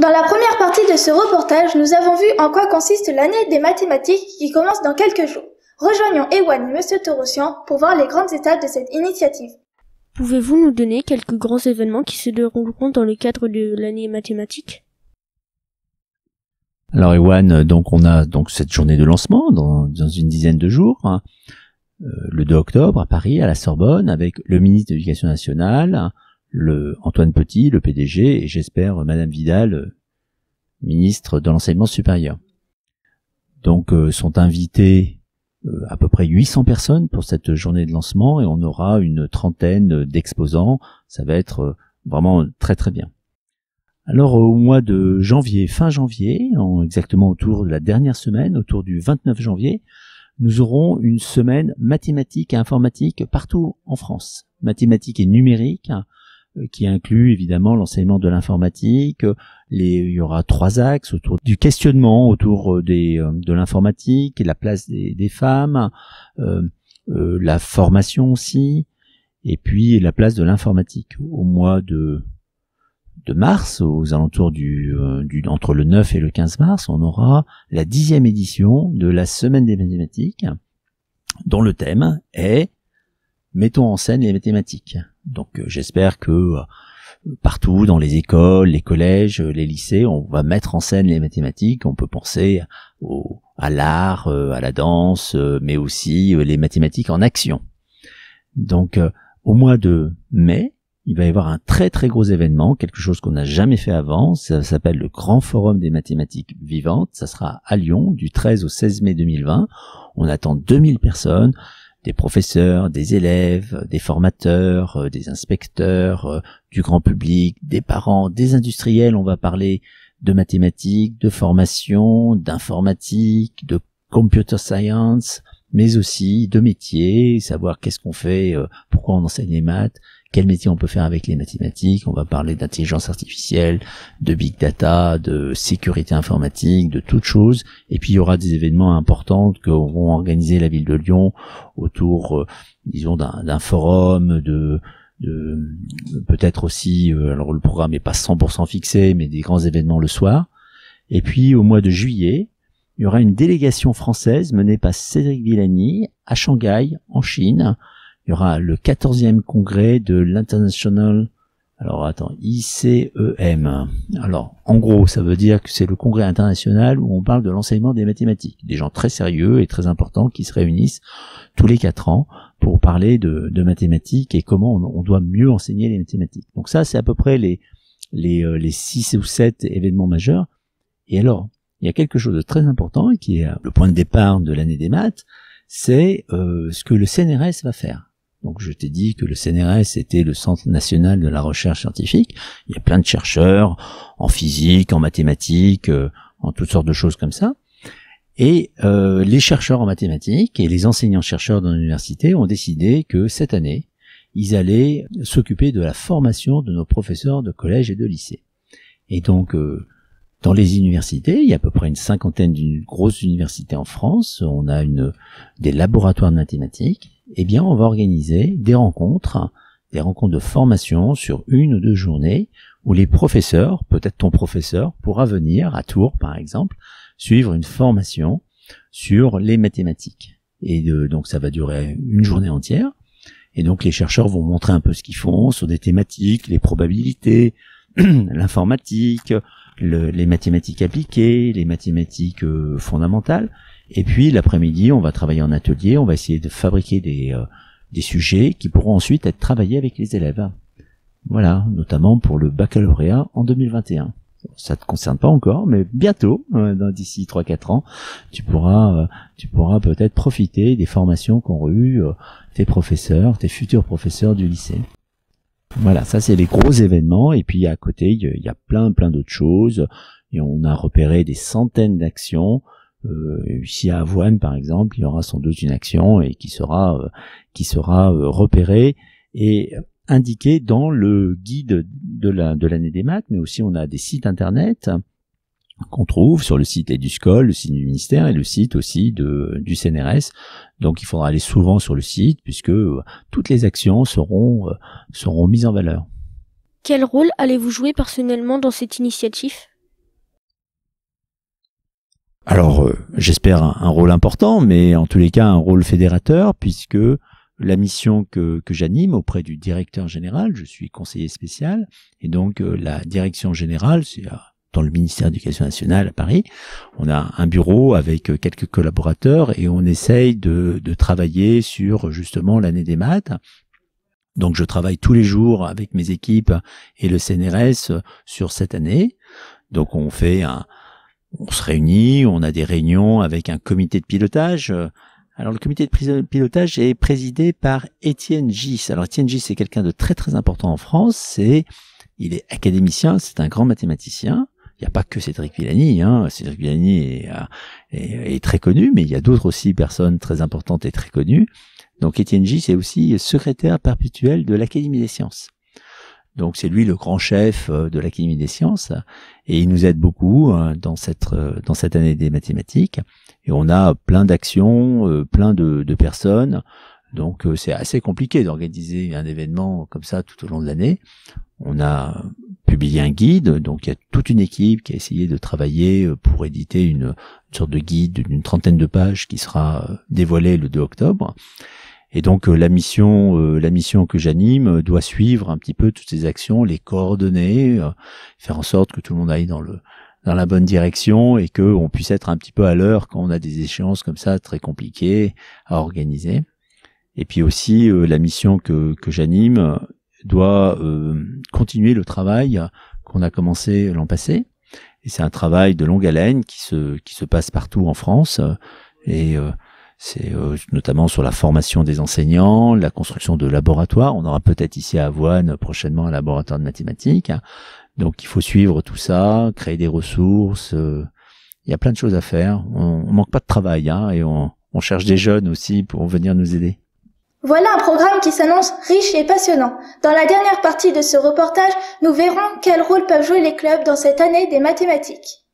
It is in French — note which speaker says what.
Speaker 1: Dans la première partie de ce reportage, nous avons vu en quoi consiste l'année des mathématiques qui commence dans quelques jours. Rejoignons Ewan et Monsieur Torossian pour voir les grandes étapes de cette initiative.
Speaker 2: Pouvez-vous nous donner quelques grands événements qui se dérouleront dans le cadre de l'année mathématique ?
Speaker 3: Alors Ewan, donc on a donc cette journée de lancement dans une dizaine de jours, le 2 octobre à Paris, à la Sorbonne, avec le ministre de l'Éducation nationale, Antoine Petit, le PDG, et j'espère Madame Vidal, ministre de l'enseignement supérieur. Donc sont invités à peu près 800 personnes pour cette journée de lancement et on aura une trentaine d'exposants. Ça va être vraiment très très bien. Alors au mois de janvier, fin janvier, exactement autour de la dernière semaine, autour du 29 janvier, nous aurons une semaine mathématiques et informatique partout en France. Mathématiques et numérique, qui inclut évidemment l'enseignement de l'informatique. Il y aura 3 axes autour du questionnement, autour de l'informatique, et la place des femmes, la formation aussi, et puis la place de l'informatique. Au mois de mars, aux alentours entre le 9 et le 15 mars, on aura la 10e édition de la Semaine des mathématiques, dont le thème est « Mettons en scène les mathématiques ». Donc j'espère que partout dans les écoles, les collèges, les lycées, on va mettre en scène les mathématiques. On peut penser à l'art, à la danse, mais aussi les mathématiques en action. Donc au mois de mai, il va y avoir un très très gros événement, quelque chose qu'on n'a jamais fait avant. Ça s'appelle le Grand Forum des mathématiques vivantes. Ça sera à Lyon du 13 au 16 mai 2020. On attend 2000 personnes. Des professeurs, des élèves, des formateurs, des inspecteurs, du grand public, des parents, des industriels. On va parler de mathématiques, de formation, d'informatique, de computer science, mais aussi de métiers, savoir qu'est-ce qu'on fait, pourquoi on enseigne les maths, quel métier on peut faire avec les mathématiques. On va parler d'intelligence artificielle, de big data, de sécurité informatique, de toutes choses. Et puis il y aura des événements importants que vont organiser la ville de Lyon autour, disons, d'un forum, de peut-être aussi, alors le programme n'est pas 100% fixé, mais des grands événements le soir. Et puis au mois de juillet, il y aura une délégation française menée par Cédric Villani à Shanghai, en Chine. Il y aura le 14e congrès de l'International, ICEM. Alors, en gros, ça veut dire que c'est le congrès international où on parle de l'enseignement des mathématiques. Des gens très sérieux et très importants qui se réunissent tous les 4 ans pour parler de mathématiques et comment on doit mieux enseigner les mathématiques. Donc ça, c'est à peu près les 6 ou 7 événements majeurs. Et alors, il y a quelque chose de très important et qui est le point de départ de l'année des maths, c'est ce que le CNRS va faire. Donc je t'ai dit que le CNRS était le Centre national de la recherche scientifique. Il y a plein de chercheurs en physique, en mathématiques, en toutes sortes de choses comme ça. Et les chercheurs en mathématiques et les enseignants-chercheurs dans l'université ont décidé que cette année, ils allaient s'occuper de la formation de nos professeurs de collège et de lycée. Et donc dans les universités, il y a à peu près une 50aine d'une grosse université en France. On a des laboratoires de mathématiques. Eh bien, on va organiser des rencontres de formation sur 1 ou 2 journées où les professeurs, peut-être ton professeur, pourra venir à Tours, par exemple, suivre une formation sur les mathématiques. Et donc, ça va durer une journée entière. Et donc, les chercheurs vont montrer un peu ce qu'ils font sur des thématiques, les probabilités, l'informatique, les mathématiques appliquées, les mathématiques fondamentales. Et puis l'après-midi, on va travailler en atelier, on va essayer de fabriquer des sujets qui pourront ensuite être travaillés avec les élèves. Voilà, notamment pour le baccalauréat en 2021. Ça te concerne pas encore, mais bientôt, d'ici 3-4 ans, tu pourras peut-être profiter des formations qu'ont eu tes professeurs, tes futurs professeurs du lycée. Voilà, ça c'est les gros événements. Et puis à côté, il y a plein d'autres choses. Et on a repéré des centaines d'actions. Ici à Avoine, par exemple, il y aura sans doute une action et qui sera repérée et indiquée dans le guide de l'année des maths. Mais aussi, on a des sites internet qu'on trouve sur le site EduScol, le site du ministère et le site aussi du CNRS. Donc il faudra aller souvent sur le site puisque toutes les actions seront mises en valeur.
Speaker 2: Quel rôle allez-vous jouer personnellement dans cette initiative ?
Speaker 3: Alors, j'espère un rôle important, mais en tous les cas un rôle fédérateur, puisque la mission que j'anime auprès du directeur général, je suis conseiller spécial, et donc la direction générale, c'est dans le ministère de l'Éducation nationale à Paris. On a un bureau avec quelques collaborateurs et on essaye de travailler sur justement l'année des maths. Donc je travaille tous les jours avec mes équipes et le CNRS sur cette année. Donc on se réunit, on a des réunions avec un comité de pilotage. Alors le comité de pilotage est présidé par Étienne Gis. Alors Étienne Gis, c'est quelqu'un de très très important en France. Il est académicien, c'est un grand mathématicien. Il n'y a pas que Cédric Villani, Cédric Villani est très connu, mais il y a d'autres aussi personnes très importantes et très connues. Donc Étienne Gis est aussi secrétaire perpétuel de l'Académie des sciences. Donc c'est lui le grand chef de l'Académie des sciences et il nous aide beaucoup dans cette année des mathématiques. Et on a plein d'actions, plein de personnes. Donc c'est assez compliqué d'organiser un événement comme ça tout au long de l'année. On a publié un guide, donc il y a toute une équipe qui a essayé de travailler pour éditer une sorte de guide d'une 30aine de pages qui sera dévoilée le 2 octobre. Et donc la mission que j'anime doit suivre un petit peu toutes ces actions, les coordonner, faire en sorte que tout le monde aille dans la bonne direction et que on puisse être un petit peu à l'heure quand on a des échéances comme ça très compliquées à organiser. Et puis aussi la mission que j'anime doit continuer le travail qu'on a commencé l'an passé. Et c'est un travail de longue haleine qui se passe partout en France et c'est notamment sur la formation des enseignants, la construction de laboratoires. On aura peut-être ici à Avoine prochainement un laboratoire de mathématiques. Donc il faut suivre tout ça, créer des ressources. Il y a plein de choses à faire. On manque pas de travail et on cherche des jeunes aussi pour venir nous aider.
Speaker 1: Voilà un programme qui s'annonce riche et passionnant. Dans la dernière partie de ce reportage, nous verrons quel rôle peuvent jouer les clubs dans cette année des mathématiques.